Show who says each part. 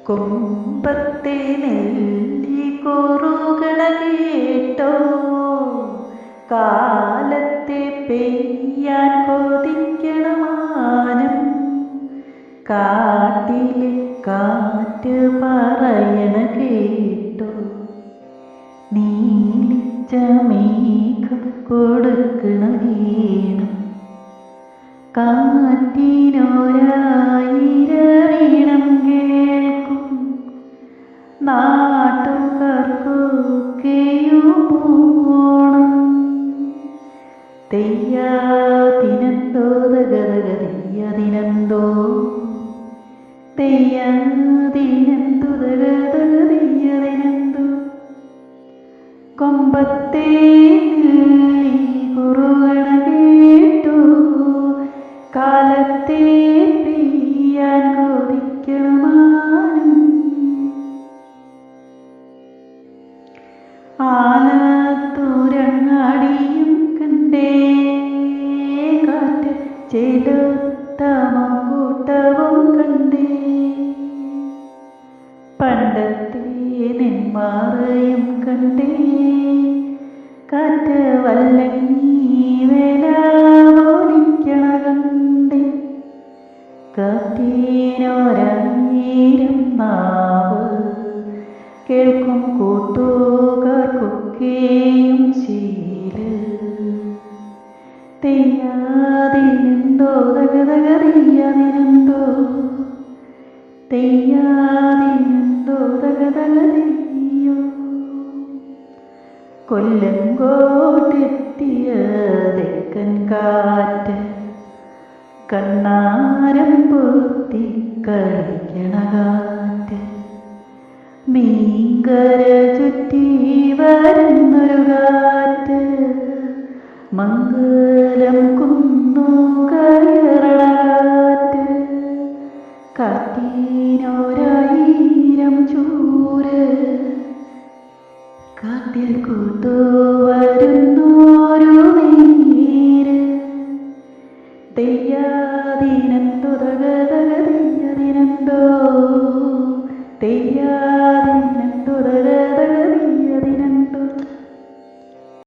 Speaker 1: കൊമ്പത്തെ നെല്ലി കൂറുകള കേട്ടോ, കാലത്തെ പെയ്യാൻ കൊതിക്കണ മാനം. കാട്ടിലെ കാറ്റ് പറയണ കേട്ടോ, നീലിച്ച മേഘം കൊടുക്കണ വീണം. കാറ്റിനൊരായിരം കേൾക്കും, നാട്ടുകാർക്കൊക്കെയും ഓണം. തെയ്യാതിനെന്തോ തകതകതയ്യതിനെന്തോ, തെയ്യാതിനെന്തു തകതകതയ്യതിനെന്തോ. കൊമ്പത്തെ നെല്ലി കുറുകണ കേട്ടു, കാലത്തെ പെയ്യാൻ കൊതിക്കണ മാനം. ആലത്തൂരങ്ങാടിയും കണ്ടേ, കാറ്റ് ചെലുത്ത മങ്കൂട്ടവും കണ്ടേ. പണ്ടത്തെ നെന്മാറയും കണ്ടേ, കാറ്റ് വല്ലങ്ങി വേല പോലിക്കണ കണ്ടേ. കാറ്റിനൊരായിരം നാവ് കേൾക്കും, കൂട്ടുകാർക്കൊക്കെയും ശീല്. തെയ്യാതിനെന്തോ തകതകതയ്യാതിനെന്തോ, തെയ്യാതിനെന്തോ തകതകതയ്യോ. കൊല്ലങ്കോട്ടെത്തിയ തെക്കൻ കാറ്റ്, കണ്ണാരം പൊത്തി കളിക്കണ കാറ്റ്. മീങ്കര ചുറ്റി വരുന്നൊരു കാറ്റ്, മംഗലം കുന്നു കയറണ കാറ്റ്. കാറ്റിനൊരായിരം ചൂര്, കാട്ടിൽ കൂത്തുവരുന്നോരു നീര്. തെയ്യാതിനെന്തോ തകതകതയ്യതിനെന്തോ, തെയ്യാതിനെന്തോ തക